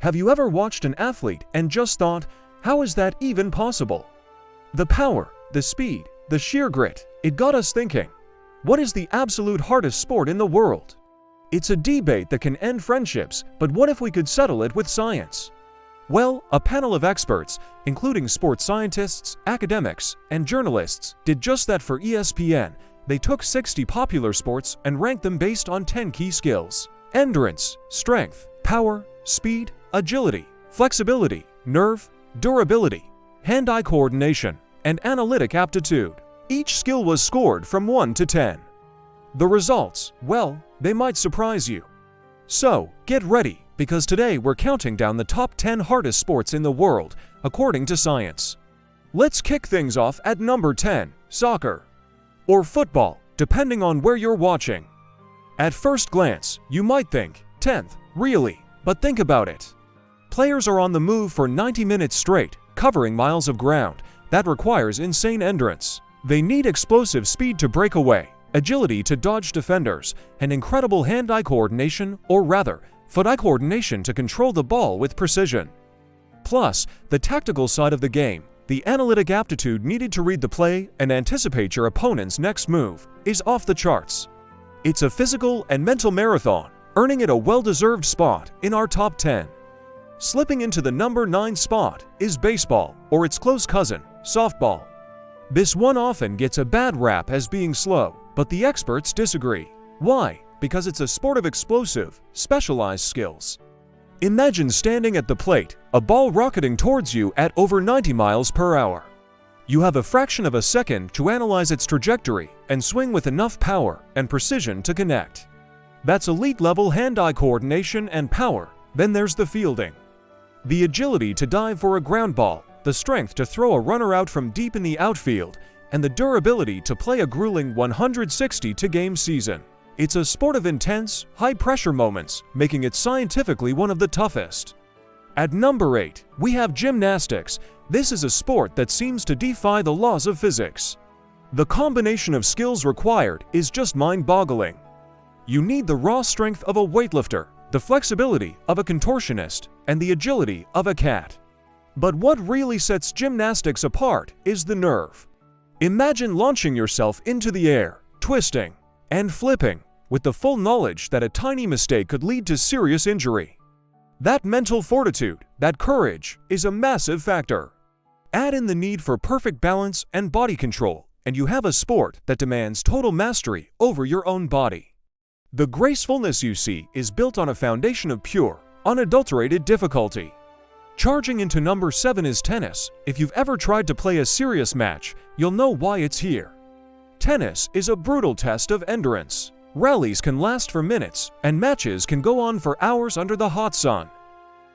Have you ever watched an athlete and just thought, how is that even possible? The power, the speed, the sheer grit, it got us thinking. What is the absolute hardest sport in the world? It's a debate that can end friendships, but what if we could settle it with science? Well, a panel of experts, including sports scientists, academics, and journalists, did just that for ESPN. They took 60 popular sports and ranked them based on 10 key skills: endurance, strength, power, speed, agility, flexibility, nerve, durability, hand-eye coordination, and analytic aptitude. Each skill was scored from 1 to 10. The results, well, they might surprise you. So, get ready, because today we're counting down the top 10 hardest sports in the world, according to science. Let's kick things off at number 10, soccer. Or football, depending on where you're watching. At first glance, you might think, 10th, really? But think about it. Players are on the move for 90 minutes straight, covering miles of ground. That requires insane endurance. They need explosive speed to break away, agility to dodge defenders, and incredible hand-eye coordination, or rather, foot-eye coordination to control the ball with precision. Plus, the tactical side of the game, the analytic aptitude needed to read the play and anticipate your opponent's next move, is off the charts. It's a physical and mental marathon, earning it a well-deserved spot in our top 10. Slipping into the number 9 spot is baseball, or its close cousin, softball. This one often gets a bad rap as being slow, but the experts disagree. Why? Because it's a sport of explosive, specialized skills. Imagine standing at the plate, a ball rocketing towards you at over 90 miles per hour. You have a fraction of a second to analyze its trajectory and swing with enough power and precision to connect. That's elite-level hand-eye coordination and power. Then there's the fielding. The agility to dive for a ground ball, the strength to throw a runner out from deep in the outfield, and the durability to play a grueling 162-game season. It's a sport of intense, high-pressure moments, making it scientifically one of the toughest. At number 8, we have gymnastics. This is a sport that seems to defy the laws of physics. The combination of skills required is just mind-boggling. You need the raw strength of a weightlifter, the flexibility of a contortionist, and the agility of a cat. But what really sets gymnastics apart is the nerve. Imagine launching yourself into the air, twisting, and flipping, with the full knowledge that a tiny mistake could lead to serious injury. That mental fortitude, that courage, is a massive factor. Add in the need for perfect balance and body control, and you have a sport that demands total mastery over your own body. The gracefulness you see is built on a foundation of pure, unadulterated difficulty. Charging into number 7 is tennis. If you've ever tried to play a serious match, you'll know why it's here. Tennis is a brutal test of endurance. Rallies can last for minutes, and matches can go on for hours under the hot sun.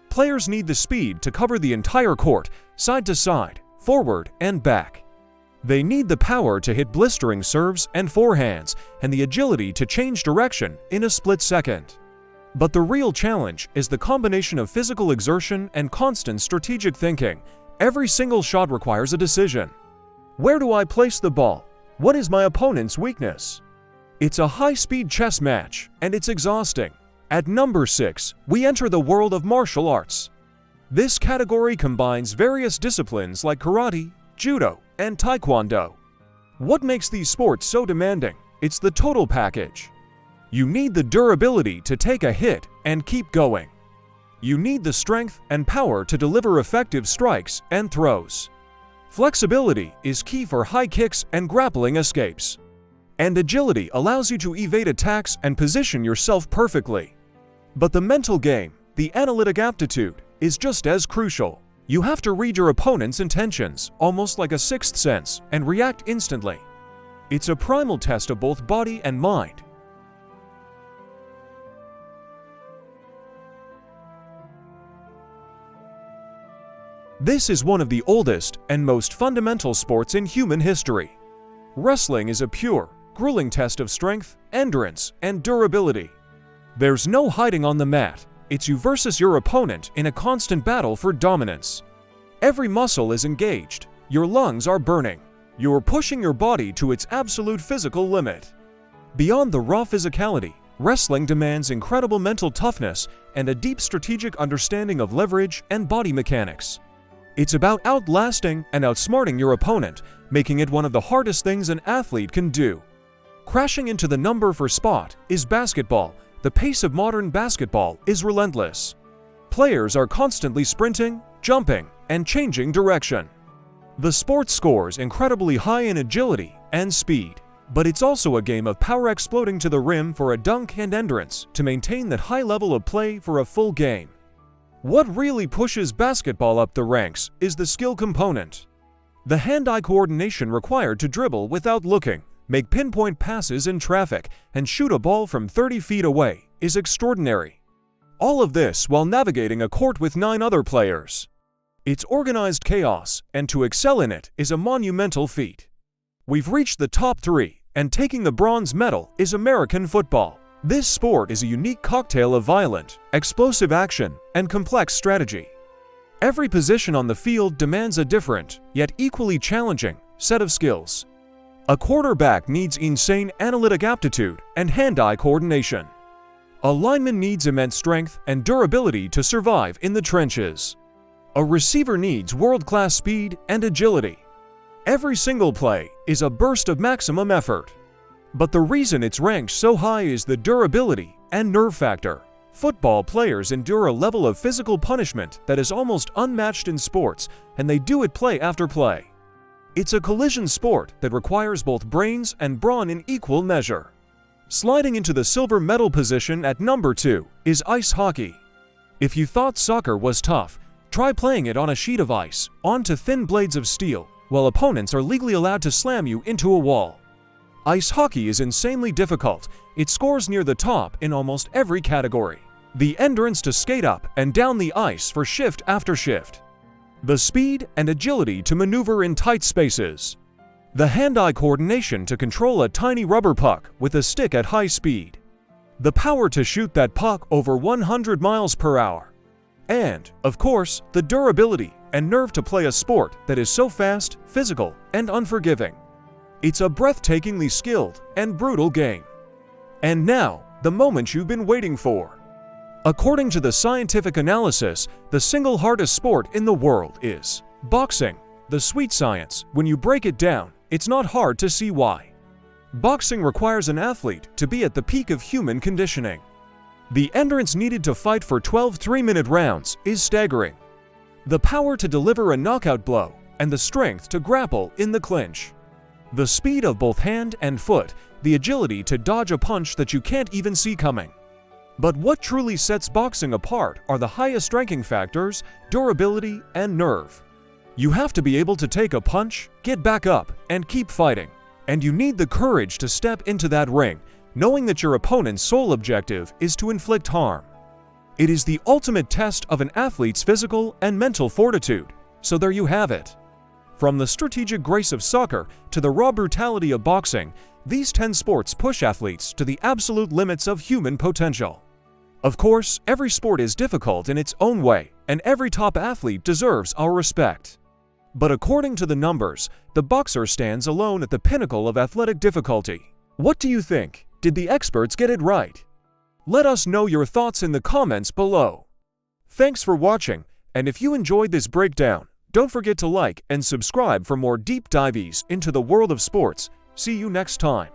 Players need the speed to cover the entire court, side to side, forward and back. They need the power to hit blistering serves and forehands, and the agility to change direction in a split second. But the real challenge is the combination of physical exertion and constant strategic thinking. Every single shot requires a decision. Where do I place the ball? What is my opponent's weakness? It's a high-speed chess match, and it's exhausting. At number 6, we enter the world of martial arts. This category combines various disciplines like karate, judo, and taekwondo. What makes these sports so demanding? It's the total package. You need the durability to take a hit and keep going. You need the strength and power to deliver effective strikes and throws. Flexibility is key for high kicks and grappling escapes. And agility allows you to evade attacks and position yourself perfectly. But the mental game, the analytic aptitude, is just as crucial. You have to read your opponent's intentions, almost like a sixth sense, and react instantly. It's a primal test of both body and mind. This is one of the oldest and most fundamental sports in human history. Wrestling is a pure, grueling test of strength, endurance, and durability. There's no hiding on the mat. It's you versus your opponent in a constant battle for dominance. Every muscle is engaged. Your lungs are burning. You're pushing your body to its absolute physical limit. Beyond the raw physicality, Wrestling demands incredible mental toughness and a deep strategic understanding of leverage and body mechanics. It's about outlasting and outsmarting your opponent, making it one of the hardest things an athlete can do. Crashing into the number for spot is basketball. The pace of modern basketball is relentless. Players are constantly sprinting, jumping, and changing direction. The sport scores incredibly high in agility and speed, but it's also a game of power exploding to the rim for a dunk and endurance to maintain that high level of play for a full game. What really pushes basketball up the ranks is the skill component. The hand-eye coordination required to dribble without looking, make pinpoint passes in traffic, and shoot a ball from 30 feet away is extraordinary. All of this while navigating a court with 9 other players. It's organized chaos, and to excel in it is a monumental feat. We've reached the top 3, and taking the bronze medal is American football. This sport is a unique cocktail of violent, explosive action, and complex strategy. Every position on the field demands a different, yet equally challenging, set of skills. A quarterback needs insane analytic aptitude and hand-eye coordination. A lineman needs immense strength and durability to survive in the trenches. A receiver needs world-class speed and agility. Every single play is a burst of maximum effort. But the reason it's ranked so high is the durability and nerve factor. Football players endure a level of physical punishment that is almost unmatched in sports, and they do it play after play. It's a collision sport that requires both brains and brawn in equal measure. Sliding into the silver medal position at number 2 is ice hockey. If you thought soccer was tough, try playing it on a sheet of ice, onto thin blades of steel, while opponents are legally allowed to slam you into a wall. Ice hockey is insanely difficult. It scores near the top in almost every category. The endurance to skate up and down the ice for shift after shift. The speed and agility to maneuver in tight spaces. The hand-eye coordination to control a tiny rubber puck with a stick at high speed. The power to shoot that puck over 100 miles per hour. And, of course, the durability and nerve to play a sport that is so fast, physical, and unforgiving. It's a breathtakingly skilled and brutal game. And now, the moment you've been waiting for. According to the scientific analysis, the single hardest sport in the world is boxing. The sweet science, when you break it down, it's not hard to see why. Boxing requires an athlete to be at the peak of human conditioning. The endurance needed to fight for 12 3-minute rounds is staggering. The power to deliver a knockout blow and the strength to grapple in the clinch. The speed of both hand and foot, the agility to dodge a punch that you can't even see coming. But what truly sets boxing apart are the highest ranking factors, durability and nerve. You have to be able to take a punch, get back up, and keep fighting. And you need the courage to step into that ring, knowing that your opponent's sole objective is to inflict harm. It is the ultimate test of an athlete's physical and mental fortitude. So there you have it. From the strategic grace of soccer to the raw brutality of boxing, these 10 sports push athletes to the absolute limits of human potential. Of course, every sport is difficult in its own way, and every top athlete deserves our respect. But according to the numbers, the boxer stands alone at the pinnacle of athletic difficulty. What do you think? Did the experts get it right? Let us know your thoughts in the comments below. Thanks for watching, and if you enjoyed this breakdown, don't forget to like and subscribe for more deep dives into the world of sports. See you next time.